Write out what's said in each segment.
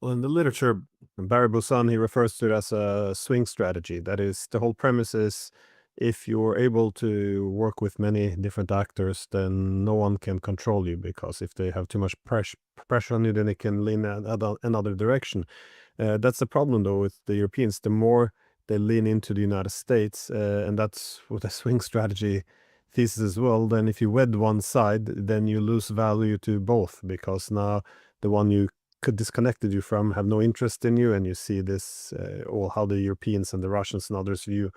Well, in the literature, Barry Busan, he refers to it as a swing strategy. That is, the whole premise is if you're able to work with many different actors, then no one can control you, because if they have too much pressure on you, then they can lean another direction. That's the problem, though, with the Europeans. The more they lean into the United States, and that's what a swing strategy thesis as well, then if you wed one side, then you lose value to both, because now the one you could disconnected you from have no interest in you, and you see this, or how the Europeans and the Russians and others view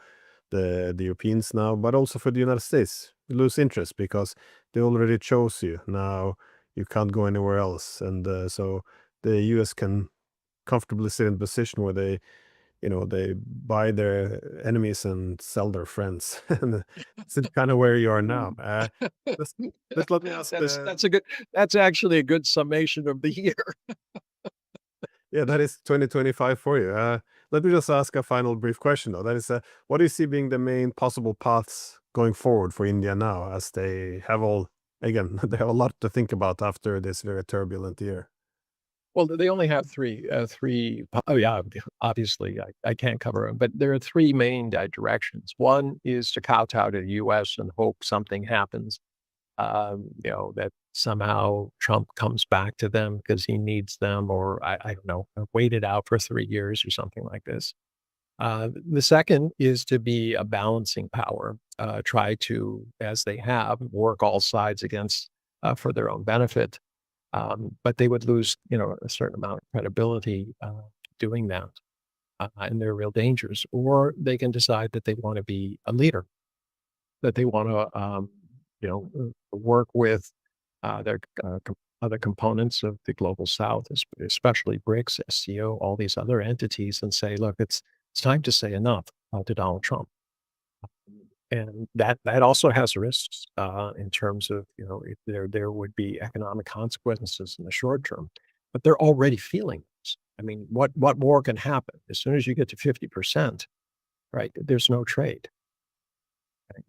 the Europeans now. But also for the United States, you lose interest because they already chose you. Now you can't go anywhere else, and so the US can comfortably sit in a position where they buy their enemies and sell their friends. And it's kind of where you are now. let's, let me ask That's the that's a good that's actually a good summation of the year. Yeah, that is 2025 for you. Let me just ask a final brief question, though. That is, what do you see being the main possible paths going forward for India now, as they have again, they have a lot to think about after this very turbulent year? Well, they only have 3 oh, yeah, obviously, I can't cover them, but there are 3 main directions. One is to kowtow to the US and hope something happens, that somehow Trump comes back to them because he needs them, or I don't know, wait it out for 3 years or something like this. The second is to be a balancing power, try to, as they have, work all sides against for their own benefit. But they would lose, a certain amount of credibility doing that, and there are real dangers. Or they can decide that they want to be a leader, that they want to, work with their other components of the global South, especially BRICS, SCO, all these other entities, and say, look, it's time to say enough to Donald Trump. And that also has risks in terms of, if there would be economic consequences in the short term, but they're already feeling this. I mean, what more can happen? As soon as you get to 50%, right, there's no trade.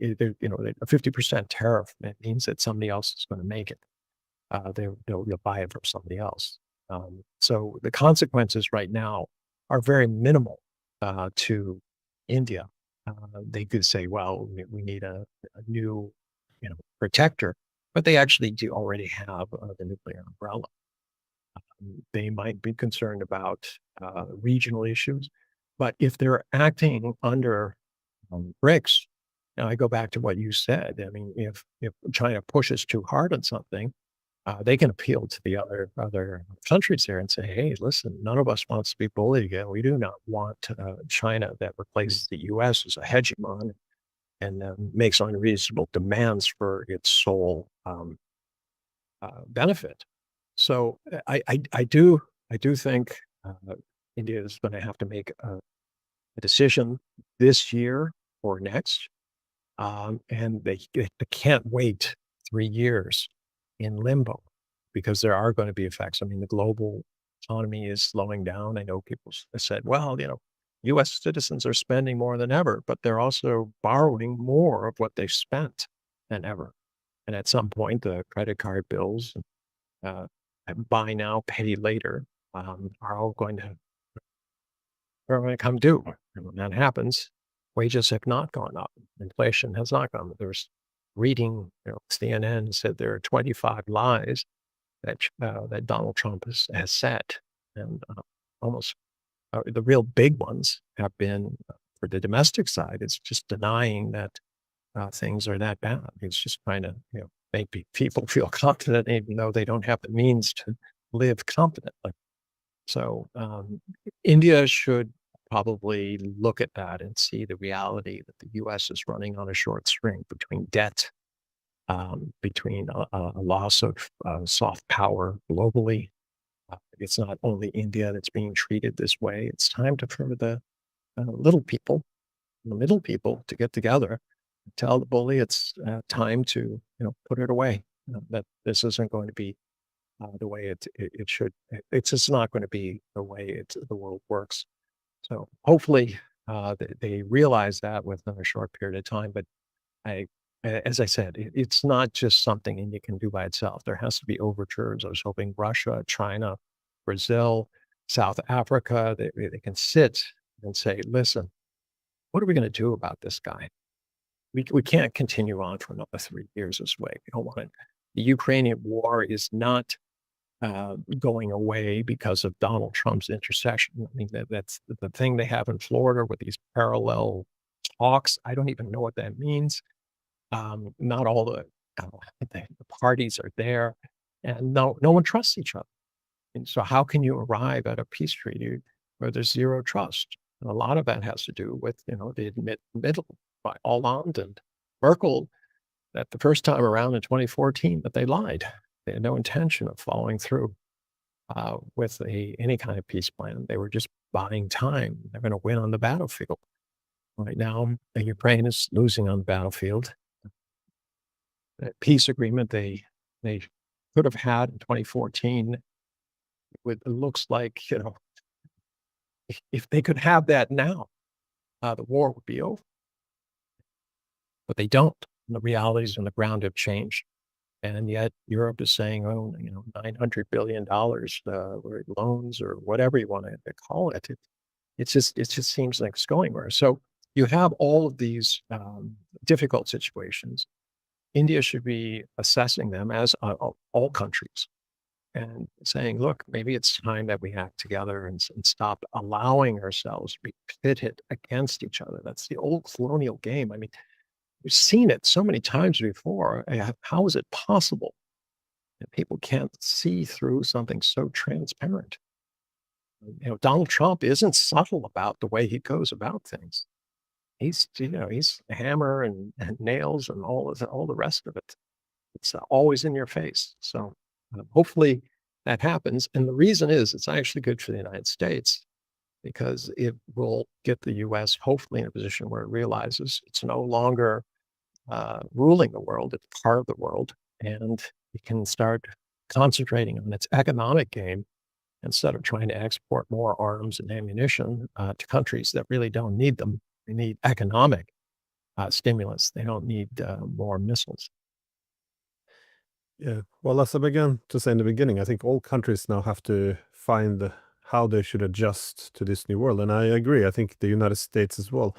A 50% tariff, it means that somebody else is going to make it. They'll buy it from somebody else. So the consequences right now are very minimal to India. They could say, well, we need a new, protector, but they actually do already have the nuclear umbrella. They might be concerned about regional issues, but if they're acting under BRICS, now I go back to what you said. I mean, if China pushes too hard on something, they can appeal to the other countries there and say, "Hey, listen, none of us wants to be bullied again. We do not want China that replaces the U.S. as a hegemon and makes unreasonable demands for its sole benefit." So I do think India is going to have to make a decision this year or next, and they can't wait 3 years in limbo, because there are going to be effects. I mean, the global economy is slowing down. I know people said, well, US citizens are spending more than ever, but they're also borrowing more of what they've spent than ever. And at some point, the credit card bills, uh, buy now, pay later, are all going to come due. And when that happens, wages have not gone up. Inflation has not gone up. There's reading, CNN said there are 25 lies that Donald Trump has said, and almost the real big ones have been for the domestic side. It's just denying that things are that bad. It's just trying to make people feel confident, even though they don't have the means to live confidently. So India should probably look at that and see the reality that the U.S. is running on a short string between debt, between a loss of soft power globally. It's not only India that's being treated this way. It's time for the little people, the middle people, to get together, tell the bully it's time to put it away. That this isn't going to be the way it should. It's just not going to be the way the world works. So hopefully they realize that within a short period of time. But as I said, it's not just something India can do by itself. There has to be overtures. I was hoping Russia, China, Brazil, South Africa. They can sit and say, listen, what are we going to do about this guy? We can't continue on for another 3 years this way. We don't want it. The Ukrainian war is not going away because of Donald Trump's intercession. I mean, that's the thing they have in Florida with these parallel talks. I don't even know what that means. Not all uh, the parties are there, and no one trusts each other. And so, how can you arrive at a peace treaty where there's zero trust? And a lot of that has to do with the middle by Hollande and Merkel that the first time around in 2014 that they lied. They had no intention of following through with any kind of peace plan. They were just buying time. They're going to win on the battlefield. Right now, the Ukraine is losing on the battlefield. That peace agreement they could have had in 2014, it looks like if they could have that now, the war would be over. But they don't. And the realities on the ground have changed. And yet Europe is saying, oh, $900 billion or loans or whatever you want to call it. It just seems like it's going where. So you have all of these difficult situations. India should be assessing them as all countries and saying, look, maybe it's time that we act together and stop allowing ourselves to be pitted against each other. That's the old colonial game. I mean, we've seen it so many times before. How is it possible that people can't see through something so transparent? Donald Trump isn't subtle about the way he goes about things. He's a hammer and nails and all the rest of it. It's always in your face. So hopefully that happens. And the reason is it's actually good for the United States because it will get the U.S. hopefully in a position where it realizes it's no longer ruling the world, it's part of the world, and it can start concentrating on its economic game instead of trying to export more arms and ammunition to countries that really don't need them. They need economic stimulus. They don't need more missiles. Yeah. Well, as I began to say in the beginning, I think all countries now have to find how they should adjust to this new world. And I agree. I think the United States as well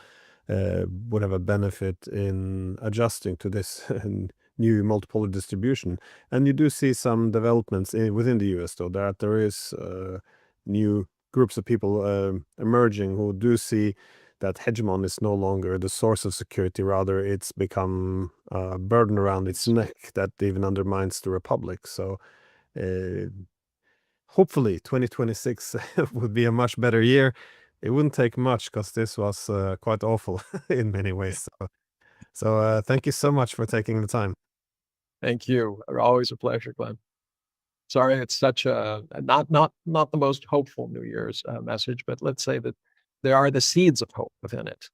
would have a benefit in adjusting to this new multipolar distribution. And you do see some developments within the US, though, that there is new groups of people emerging who do see that hegemon is no longer the source of security. Rather, it's become a burden around its neck that even undermines the republic. So hopefully 2026 would be a much better year. It wouldn't take much because this was quite awful in many ways. So thank you so much for taking the time. Thank you. Always a pleasure, Glenn. Sorry, it's such a not the most hopeful New Year's message, but let's say that there are the seeds of hope within it.